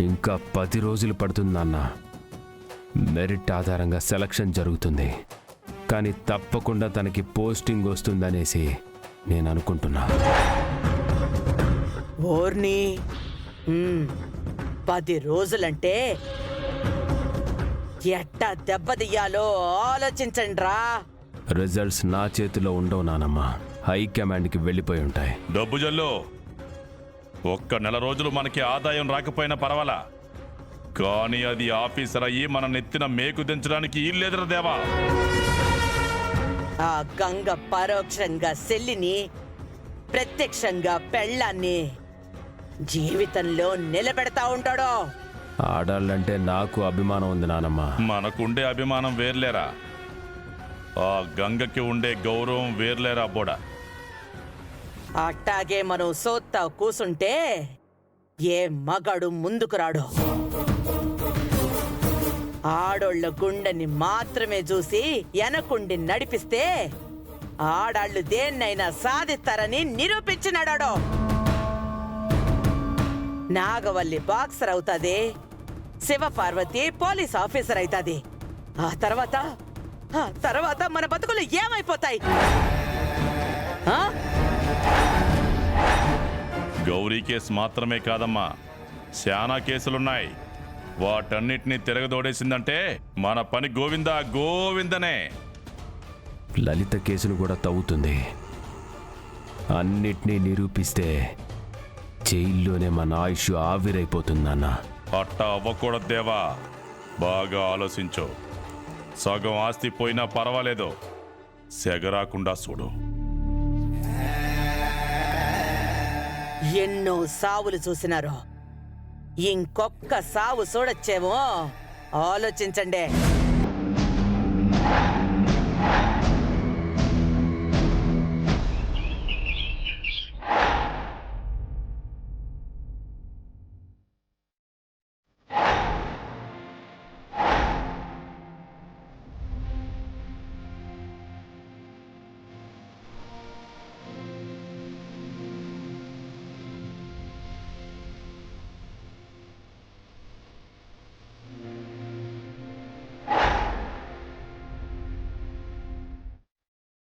ఇంకా 10 రోజులు పడుతుందన్న. మెరిట్ ఆధారంగా సెలక్షన్ జరుగుతుంది, కానీ తప్పకుండా తనకి పోస్టింగ్ వస్తుందనేసి నేను అనుకుంటున్నా. ఓర్ని 10 రోజులంటే ఎట్టా దెబ్బతీయాలో ఆలోచించండ్రా. రిజల్ట్స్ నా చేతిలో ఉండవు నానమ్మ, హైకమాండ్కి వెళ్ళిపోయి ఉంటాయి. డబ్బు జల్లు, ఒక్క నెల రోజులు మనకి ఆదాయం రాకపోయినా పర్వాలా, కానీ అది ఆఫీసర్ అయ్యి మన నెత్తిన మేకు దించడానికి ఇల్లేదురా దేవా. ఆ గంగ పరోక్షంగా సెల్లిని, ప్రత్యక్షంగా పెళ్ళాన్ని జీవితంలో నిలబెడతా ఉంటాడో. ఆడాళ్ళంటే నాకు అభిమానం ఉంది నానమ్మ. మనకుండే అభిమానం వేర్లేరా, ఆ గంగకి ఉండే గౌరవం వేర్లేరా బోడా. అట్టాగే మనం సోత్తా కూసుంటే ఏ మగాడు ముందుకు రాడు. ఆడోళ్ళ గుండెని మాత్రమే చూసి వెనకుండి నడిపిస్తే ఆడాళ్ళు దేన్నైనా సాధిస్తారని నిరూపించినాడాడో. నాగవల్లి బాక్సర్ అవుతాది, శివపార్వతి పోలీస్ ఆఫీసర్ అవుతాది. ఆ తర్వాత మన బతుకులు ఏమైపోతాయి? గౌరీ కేసు మాత్రమే కాదమ్మా, శానా కేసులున్నాయి. వాటన్నిటినీ తిరగదోడేసిందంటే మన పని గోవిందా గోవిందనే. లలిత కేసును కూడా తవ్వుతుంది. అన్నిటినీ నిరూపిస్తే జైల్లోనే మన ఆయుష్ ఆవిరైపోతుందన్న. అట్టా అవ్వకూడదు దేవా, బాగా ఆలోచించు. సగం ఆస్తి పోయినా పర్వాలేదు, సెగరాకుండా చూడు. ఎన్నో సావులు చూసినారు, ఇంకొక్క సావు చూడొచ్చేమో. ఆలోచించండి.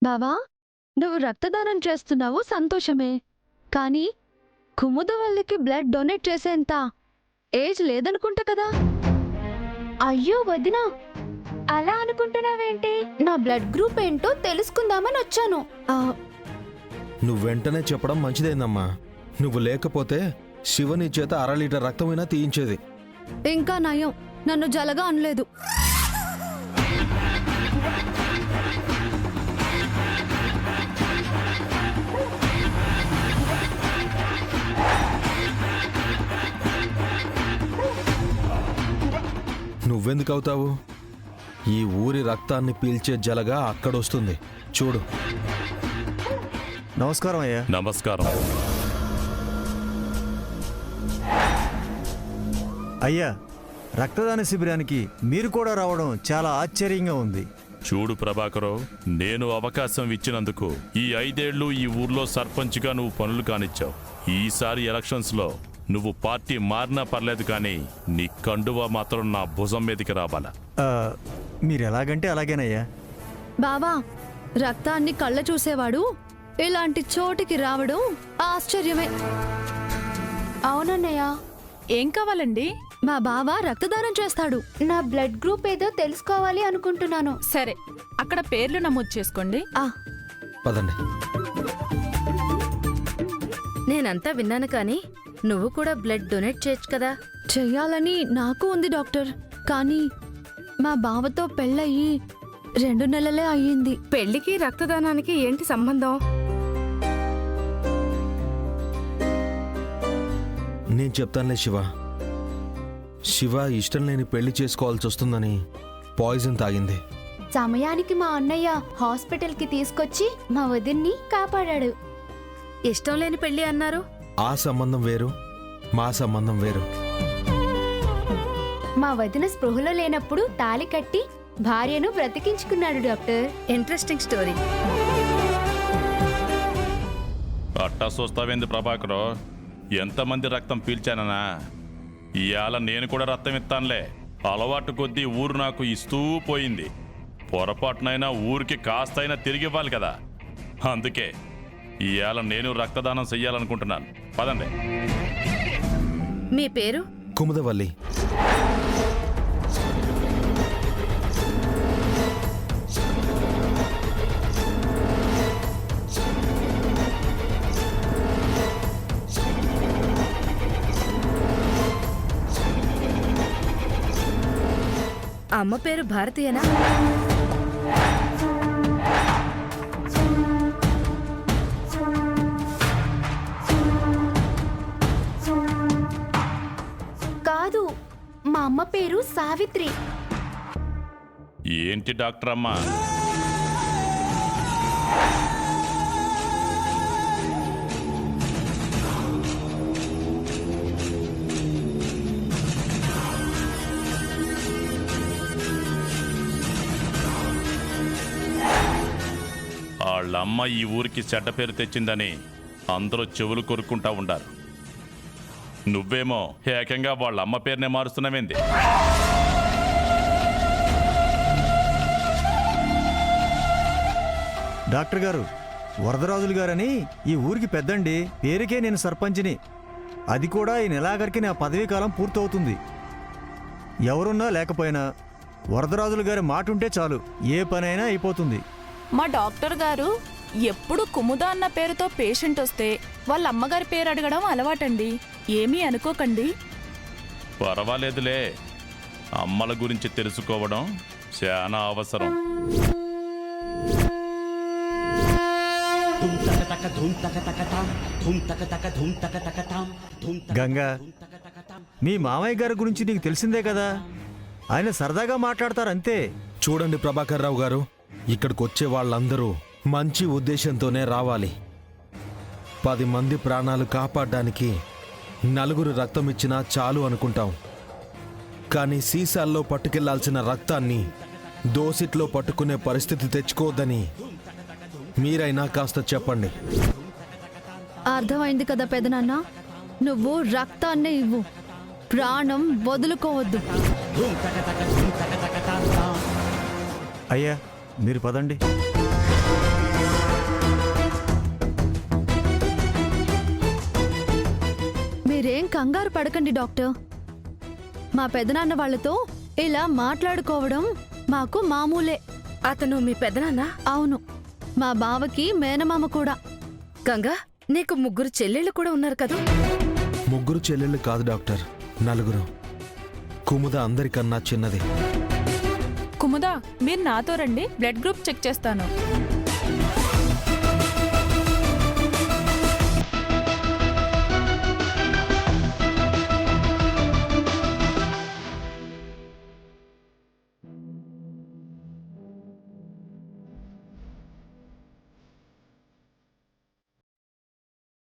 బావా, నువ్వు రక్తదానం చేస్తున్నావు సంతోషమే, కానీ కుముదవల్లికి బ్లడ్ డొనేట్ చేసేంత ఏజ్ లేదనుకుంటా కదా? అయ్యో వదినా, అలా అనుకుంటున్నావేంటి? నా బ్లడ్ గ్రూప్ ఏంటో తెలుసుకుందామని వచ్చాను. నువ్వు వెంటనే చెప్పడం మంచిదేందమ్మా. నువ్వు లేకపోతే శివని చేత 1/2 లీటర్ రక్తమైనా తీయించేది. ఇంకా నయం, నన్ను జలగా అనలేదు. నువ్వెందుకు అవుతావు? ఈ ఊరి రక్తాన్ని పీల్చే జలగా అక్కడొస్తుంది చూడు. నమస్కారం అయ్యా. నమస్కారం అయ్యా, రక్తదాన శిబిరానికి మీరు కూడా రావడం చాలా ఆశ్చర్యంగా ఉంది. చూడు ప్రభాకరో, నేను అవకాశం ఇచ్చినందుకు ఈ 5 ఏళ్లు ఈ ఊర్లో సర్పంచ్గా నువ్వు పనులు కానిచ్చావు. ఈసారి ఎలక్షన్స్లో నువ్వు పార్టీ మారినా పర్లేదు, కానీ నీ కండువా మాత్రం నా భుజం మీదకి రావాలా. మీరు ఎలాగంటే అలాగేనయ్యా. బావా, రక్తాన్ని కళ్ళ చూసేవాడు ఇలాంటి చోటికి రావడం ఆశ్చర్యమే. అవునన్నయ్య. ఏం కావాలండి? మా బావ రక్తదానం చేస్తాడు. నా బ్లడ్ గ్రూప్ ఏదో తెలుసుకోవాలి అనుకుంటున్నాను. సరే, అక్కడ పేర్లు నమోదు చేసుకోండి. పదండి. నేనంతా విన్నాను, కానీ నువ్వు కూడా బ్లడ్ డొనేట్ చేయొచ్చు కదా? చెయ్యాలని నాకు ఉంది డాక్టర్, కానీ మా బావతో పెళ్ళయి 2 నెలలే అయ్యింది. పెళ్లికి రక్తదానానికి ఏంటి సంబంధం? నేను చెప్తానులే శివ. శివ ఇష్టం లేని పెళ్లి చేసుకోవాల్సి వస్తుందని పాయిజన్ తాగింది. సమయానికి మా అన్నయ్య హాస్పిటల్కి తీసుకొచ్చి మా వదిన్ని కాపాడాడు. ఇష్టం లేని పెళ్లి అన్నారు? ఆ సంబంధం వేరు, మా సంబంధం వేరు. మా వదిన స్పృహలో లేనప్పుడు తాళి కట్టి భార్యను బ్రతికించుకున్నాడు డాక్టర్. Interesting story. అట్టా చూస్తావేంది ప్రభాకరో? ఎంతమంది రక్తం పీల్చానన్నా ఇవాళ నేను కూడా రక్తం ఇస్తానులే. అలవాటు కొద్దీ ఊరు నాకు ఇస్తూ పోయింది. పొరపాటునైనా ఊరికి కాస్తైనా తిరిగి ఇవ్వాలి కదా. అందుకే ఇవాళ నేను రక్తదానం చెయ్యాలనుకుంటున్నాను. పదండి. మీ పేరు? కుముదవల్లి. అమ్మ పేరు భారతీయనా? కాదు, మా అమ్మ పేరు సావిత్రి. ఏంటి డాక్టర్ అమ్మా? వాళ్ళమ్మ ఈ ఊరికి చెడ్డ పేరు తెచ్చిందని అందరూ చెవులు కొరుక్కుంటా ఉండారు. నువ్వేమో ఏకంగా వాళ్ళ అమ్మ పేరునే మారుస్తున్నావేంది? డాక్టర్ గారు, వరదరాజులు గారని ఈ ఊరికి పెద్దండి. పేరుకే నేను సర్పంచిని. అది కూడా ఈ నెలాఖరికి నా పదవీ కాలం పూర్తవుతుంది. ఎవరున్నా లేకపోయినా వరదరాజులు గారి మాట ఉంటే చాలు, ఏ పనైనా అయిపోతుంది. మా డాక్టర్ గారు ఎప్పుడు కుముద అన్న పేరుతో పేషెంట్ వస్తే వాళ్ళ అమ్మగారి పేరు అడగడం అలవాటండి. ఏమీ అనుకోకండి. పర్వాలేదులే, అమ్మల గురించి తెలుసుకోవడం చాలా అవసరం. గంగా, మీ మామయ్య గారి గురించి నీకు తెలిసిందే కదా. ఆయన సరదాగా మాట్లాడతారు అంతే. చూడండి ప్రభాకర్ రావు గారు, ఇక్కడికి వచ్చే వాళ్ళందరూ మంచి ఉద్దేశంతోనే రావాలి. 10 మంది ప్రాణాలు కాపాడడానికి 4 రక్తం ఇచ్చినా చాలు అనుకుంటాం. కానీ సీసాల్లో పట్టుకెళ్లాల్సిన రక్తాన్ని దోసిట్లో పట్టుకునే పరిస్థితి తెచ్చుకోవద్దని మీరైనా కాస్త చెప్పండి. అర్థమైంది కదా పెదనాన్న, నువ్వు రక్తాన్నే ఇవ్వు, ప్రాణం వదులుకోవద్దు. అయ్యా, మీరు పదండి. మీరేం కంగారు పడకండి డాక్టర్. మా పెదనాన్న వాళ్ళతో ఇలా మాట్లాడుకోవడం మాకు మామూలే. అతను మీ పెదనాన్న? అవును, మా బావకి మేనమామ కూడా. గంగా, నీకు 3 చెల్లెళ్ళు కూడా ఉన్నారు కదా? 3 చెల్లెళ్ళు కాదు డాక్టర్, 4. కుముద అందరికన్నా చిన్నది. కుముదా, మీరు నాతో రండి, బ్లడ్ గ్రూప్ చెక్ చేస్తాను.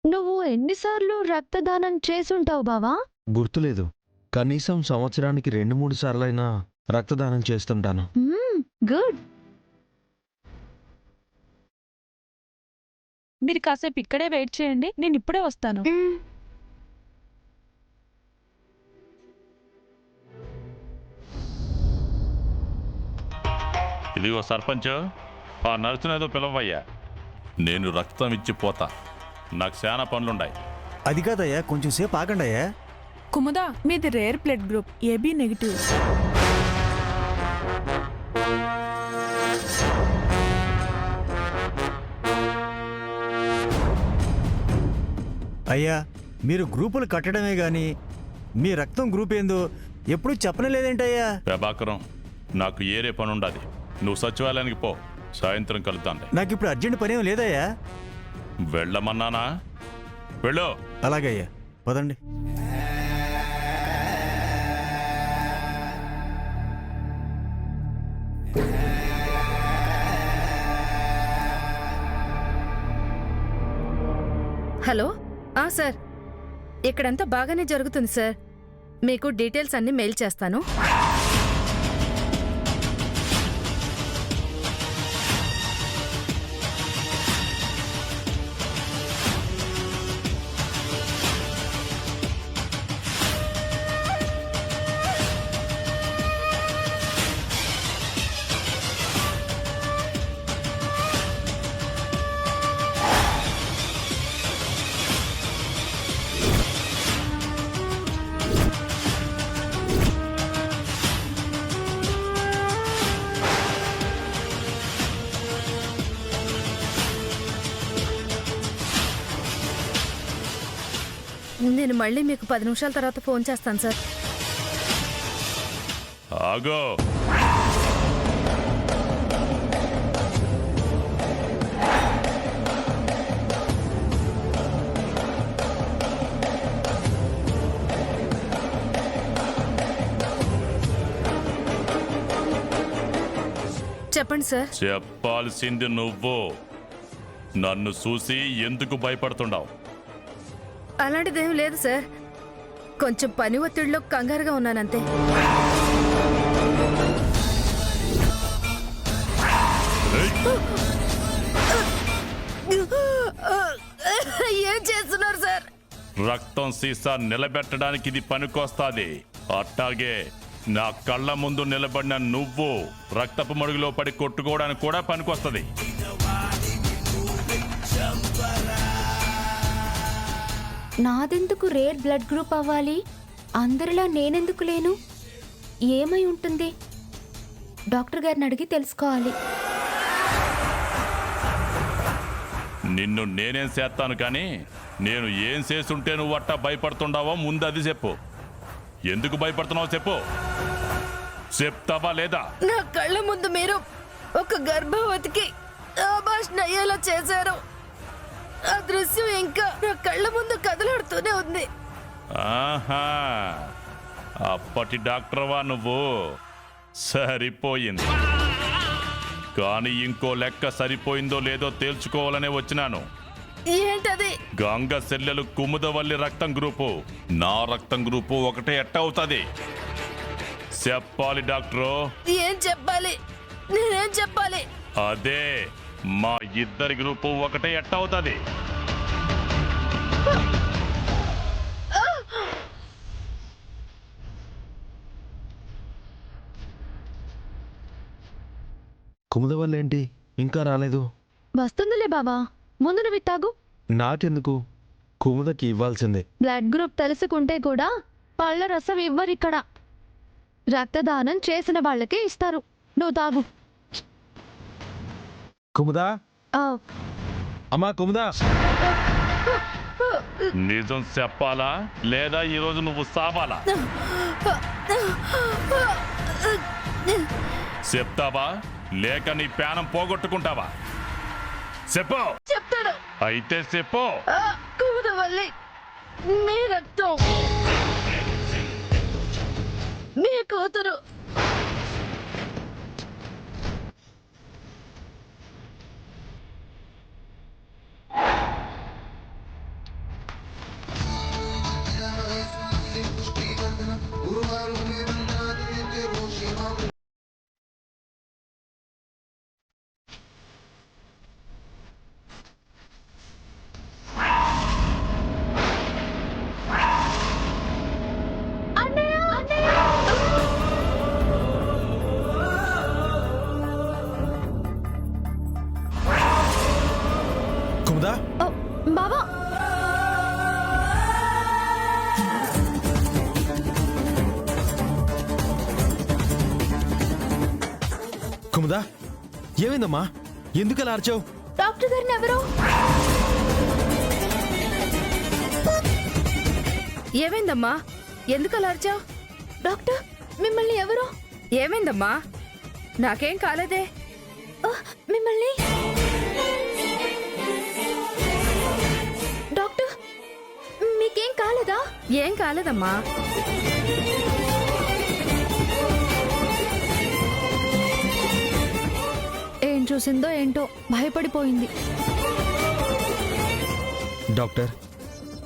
నువ్వు ఎన్నిసార్లు రక్తదానం చేసుంటావు బావా? గుర్తులేదు, కనీసం సంవత్సరానికి 2-3 సార్లైనా రక్తదానం చేస్తుంటాను. గుడ్. మీరు కాసేపు ఇక్కడే వెయిట్ చేయండి, నేను ఇప్పుడే వస్తాను. ఇదిగో సర్పంచ్, ఆ నర్సునేదో పిలవయ్యా. నేను రక్తం ఇచ్చిపోతా, నాకు చాలా పనులున్నాయి. అది కాదయ్యా, కొంచెం సేపు ఆగండి అయ్యా. కుముదా, మీది rare blood group, AB negative. అయ్యా, మీరు గ్రూపులు కట్టడమే గాని మీ రక్తం గ్రూప్ ఏందో ఎప్పుడు చెప్పనలేదేంటయ్యా? ప్రభాకరం, నాకు ఏరే పని ఉండాలి. నువ్వు సచివాలయానికి పో, సాయంత్రం కలుద్దాంలే. నాకు ఇప్పుడు అర్జెంట్ పనేం లేదయ్యా. వెళ్ళమన్నానా? వెళ్ళు. అలాగయ్యా, పదండి. హలో. సార్, ఇక్కడంతా బాగానే జరుగుతుంది సార్. మీకు డీటెయిల్స్ అన్ని మెయిల్ చేస్తాను. నేను మళ్ళీ మీకు 10 నిమిషాల తర్వాత ఫోన్ చేస్తాను సార్. ఆగో. చెప్పండి సార్. చెప్పాల్సింది నువ్వు. నన్ను చూసి ఎందుకు భయపడుతున్నావు? అలాంటిదేం లేదు సార్. కొంచెం పని ఒత్తిడిలో కంగారుగా ఉన్నానంతే. ఏం చేస్తున్నారు సార్? రక్తం సీసా నిలబెట్టడానికి ఇది పనికొస్తాది. అట్టాగే నా కళ్ళ ముందు నిలబడిన నువ్వు రక్తపు మడుగులో పడి కొట్టుకోవడానికి కూడా పనికొస్తది. నాదెందుకు రేర్ బ్లడ్ గ్రూప్ అవ్వాలి? అందరిలా నేనెందుకు లేను? ఏమై ఉంటుంది? డాక్టర్ గారిని అడిగి తెలుసుకోవాలి. నిన్ను నేనేం చేస్తాను కానీ నేను ఏం చేస్తుంటే నువ్వు అట్టా భయపడుతుండావో ముందు అది చెప్పు. ఎందుకు భయపడుతున్నావో చెప్పు. చెప్తావా లేదా? నా కళ్ళ ముందు మీరు ఒక గర్భవతికి ఆభాషణ అయ్యేలా చేశారు. ఆ దృశ్యం ఇంకా నా కళ్ళ ముందు కదలాడుతూనే ఉంది. ఆహా, అప్పటి డాక్టర్వా నువ్వు? సరిపోయింది. కానీ ఇంకో లెక్క సరిపోయిందో లేదో తేల్చుకోవాలనే వచ్చినాను. ఏంటది? గంగ సెల్లెలు కుముదవల్లి రక్తం గ్రూపు, నా రక్తం గ్రూపు ఒకటే ఎట్ట అవుతుంది? చెప్పాలి డాక్టరు. ఏం చెప్పాలి? నేనేం చెప్పాలి? అదే, మా ఇద్దరి గ్రూపు ఒకటే ఎట్ట అవుతుంది? కుముదవల్లేంటి ఇంకా రాలేదు? వస్తుందిలే బావా, ముందు నువ్వు తాగు. నాకెందుకు? కుముదకి ఇవ్వాల్సిందే. బ్లడ్ గ్రూప్ తెలుసుకుంటే కూడా పళ్ళ రసం ఇవ్వరిక్కడ. రక్తదానం చేసిన వాళ్ళకే ఇస్తారు. నువ్వు తాగు. కుముదా, ఆ, అమ్మా కుముదా. నిజం చెప్పాలా లేదా ఈరోజు నువ్వు సావాలా? చెప్తావా లేక నీ ప్రాణం పోగొట్టుకుంటావా? చెప్పు. చెప్తాడు. అయితే చెప్పు. కుముదవల్లి, మీ రక్తం, మీ కూతురు కుముదా, ఓ, బావా. కుముదా, ఏమైందమ్మా? ఎందుకు అలా అరిచావు? డాక్టర్ గారిని ఎవరు? ఏమైందమ్మా? ఎందుకు అలా అరిచావు? డాక్టర్, మిమ్మల్ని ఎవరు? ఏమైందమ్మా? నాకేం కాలేదే. మిమ్మల్ని డాక్టర్, మీకేం కాలేదా? ఏం కాలేదమ్మా. ఏం చూసిందో ఏంటో భయపడిపోయింది. డాక్టర్,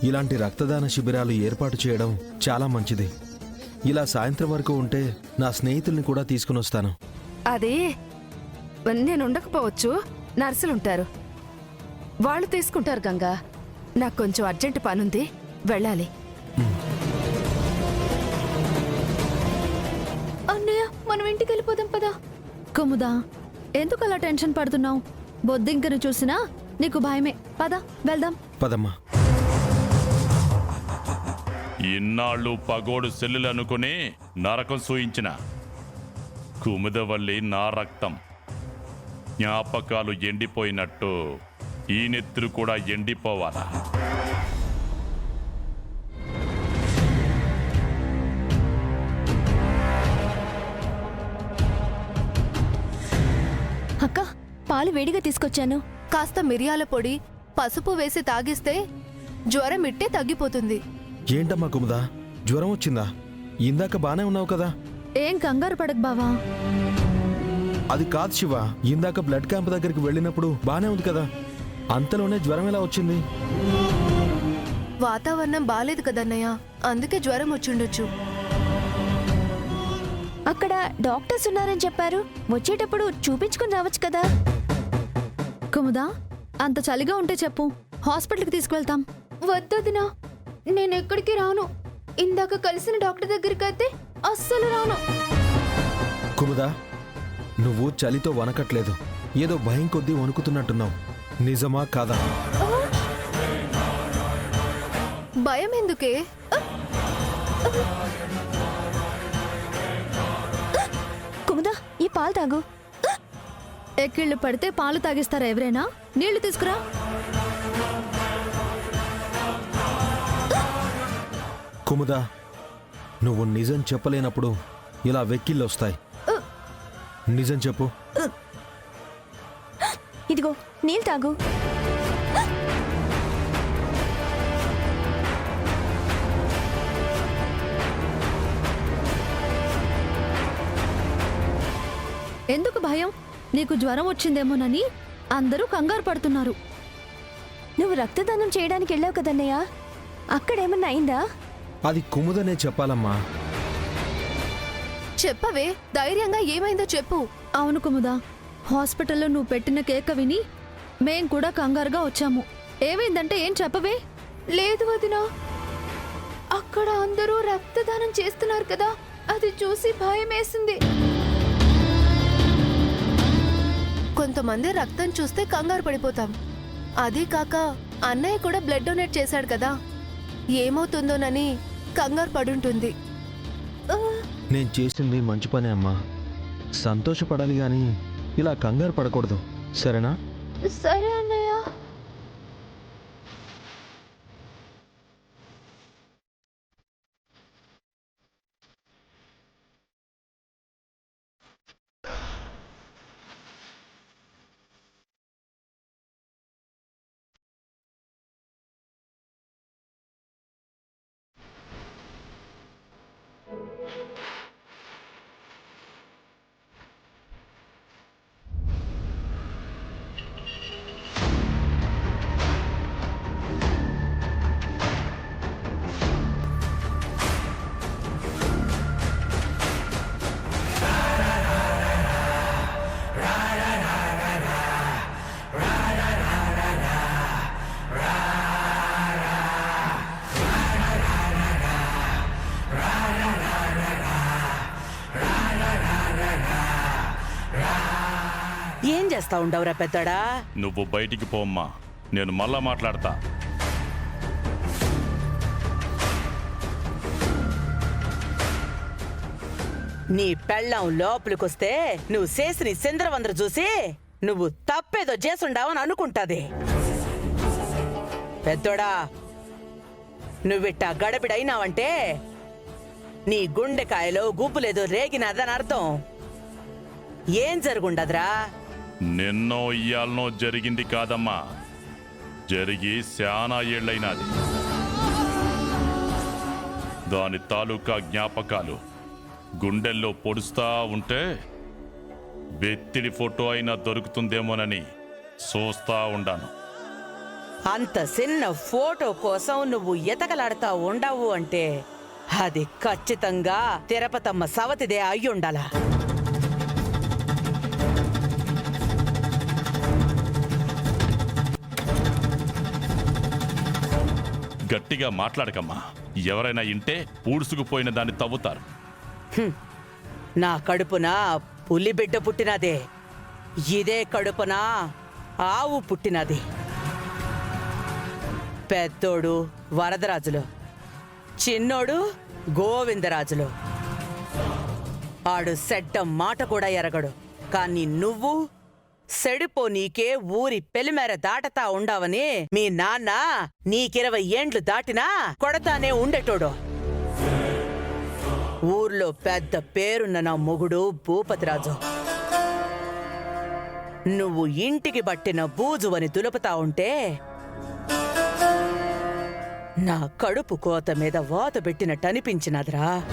ఇలాంటి రక్తదాన శిబిరాలు ఏర్పాటు చేయడం చాలా మంచిది. ఇలా సాయంత్రం వరకు ఉంటే నా స్నేహితుల్ని కూడా తీసుకుని వస్తాను. అది నేను ఉండకపోవచ్చు, నర్సులుంటారు, వాళ్ళు తీసుకుంటారు. గంగా, నాకు కొంచెం అర్జెంట్ పనుంది, వెళ్ళాలి. అన్నయ్య, మనం ఇంటికి వెళ్ళిపోదాం పదా. కుముదా, ఎందుకు అలా టెన్షన్ పడుతున్నావు? బొద్దింకను చూసినా నీకు భయమే. పద వెళ్దాం. పదమ్మా. ఇన్నాళ్ళు పగోడు సెల్లులు అనుకుని నరకం సూయించిన కుముదవల్లి నా రక్తం. జ్ఞాపకాలు ఎండిపోయినట్టు ఈ నెత్తురు కూడా ఎండిపోవాలా? పాలు వేడిగా తీసుకొచ్చాను. కాస్త మిరియాల పొడి పసుపు వేసి తాగిస్తే జ్వరం ఇట్టే తగ్గిపోతుంది. ఏంటమ్మా కుముదా, జ్వరం వచ్చిందా? ఇందాక బానే ఉన్నావు కదా. ఏం కంగారు పడకు బావా. అది కాదు శివ, ఇందాక బ్లడ్ క్యాంప్ దగ్గరికి వెళ్ళినప్పుడు బానే ఉంది కదా, అంతలోనే జ్వరం ఎలా వచ్చింది? వాతావరణం బాలేదు కదన్నయ్య, అందుకే జ్వరం వచ్చిండొచ్చు. అక్కడ డాక్టర్స్ ఉన్నారని చెప్పారు. వచ్చేటప్పుడు చూపించుకుని రావచ్చు కదా. కుముదా, అంత చలిగా ఉంటే చెప్పు, హాస్పిటల్కి తీసుకువెళ్తాం. వద్దొదినా, నేనెక్కడికి రాను. ఇందాక కలిసిన డాక్టర్ దగ్గరికి అయితే అస్సలు రాను. కుముదా, నువ్వు చలితో వనకట్లేదు, ఏదో భయం కొద్దీ వణుకుతున్నట్టున్నావు. నిజమా కాదా? భయం ఎందుకే? కుముదా, ఈ పాలు తాగు. ఎక్కిళ్ళు పడితే పాలు తాగిస్తారా ఎవరైనా? నీళ్లు తీసుకురా. కుముదా, నువ్వు నిజం చెప్పలేనప్పుడు ఇలా వెక్కిళ్ళొస్తాయి. నిజం చెప్పు. ఇదిగో నీళ్ళు తాగు. ఎందుకు భయం? నీకు జ్వరం వచ్చిందేమోనని అందరూ కంగారు పడుతున్నారు. నువ్వు రక్తదానం చేయడానికి వెళ్ళావు కదన్నయ్య, అక్కడేమన్నా అయిందా? అది కుముదనే చెప్పాలమ్మా. చెప్పవే, ధైర్యంగా ఏమైందో చెప్పు. అవును కుముదా, హాస్పిటల్లో నువ్వు పెట్టిన కేక విని మేం కూడా కంగారుగా వచ్చాము. ఏమైందంటే ఏం చెప్పవే? లేదు వదినా, అక్కడ అందరూ రక్తదానం చేస్తున్నారు కదా, అది చూసి భయం వేసింది. కొంతమంది రక్తం చూస్తే కంగారు పడిపోతాం. అదీ కాక అన్నయ్య కూడా బ్లడ్ డొనేట్ చేశాడు కదా, ఏమవుతుందోనని కంగారు పడుంటుంది. నేను చేసింది మంచి పనే అమ్మా. సంతోషపడాలి గాని ఇలా కంగారు పడకూడదు, సరేనా? సరే అన్నయ్య. ఏం చేస్తా ఉండవురా పెద్దడా? నువ్వు బయటికి పోమ్మా, నేను మళ్ళా మాట్లాడతా. నీ పెళ్ళాం లోపలికొస్తే నువ్వు చేసిన సిందరవందర చూసి నువ్వు తప్పేదో చేసుండావని అనుకుంటాది. పెద్దోడా, నువ్విట్టా గడబిడైనావంటే నీ గుండెకాయలో గుబ్బులేదో రేగినదని అర్థం. ఏం జరుగుండదురా? నిన్నో ఇయ్యాలనో జరిగింది కాదమ్మా, జరిగి శానా ఏళ్లైనాది. దాని తాలూకా జ్ఞాపకాలు గుండెల్లో పొడుస్తా ఉంటే బెత్తిడి ఫోటో అయినా దొరుకుతుందేమోనని చూస్తా ఉండాను. అంత చిన్న ఫోటో కోసం నువ్వు ఎతకలాడుతా ఉండవు అంటే అది ఖచ్చితంగా తిరుపతమ్మ సవతిదే అయ్యుండాలా. గట్టిగా మాట్లాడకమ్మా, ఎవరైనా ఇంటే పూడుసుకుపోయిన దాన్ని తవ్వుతారు. నా కడుపున పులిబిడ్డ పుట్టినదే, ఇదే కడుపున ఆవు పుట్టినది. పెద్దోడు వరదరాజులు, చిన్నోడు గోవిందరాజులు. ఆడు సెడ్డ మాట కూడా ఎరగడు, కానీ నువ్వు సెడిపో నీకే ఊరి పెలిమేర దాటతా ఉండవని మీ నాన్న నీకిరవై ఏండ్లు దాటినా కొడతానే ఉండేటోడు. ఊర్లో పెద్ద పేరున్న నా మొగుడు భూపతిరాజు. నువ్వు ఇంటికి పట్టిన బూజువని దులుపుతా ఉంటే నా కడుపు కోత మీద వాత పెట్టినట్టు అనిపించినదిరా.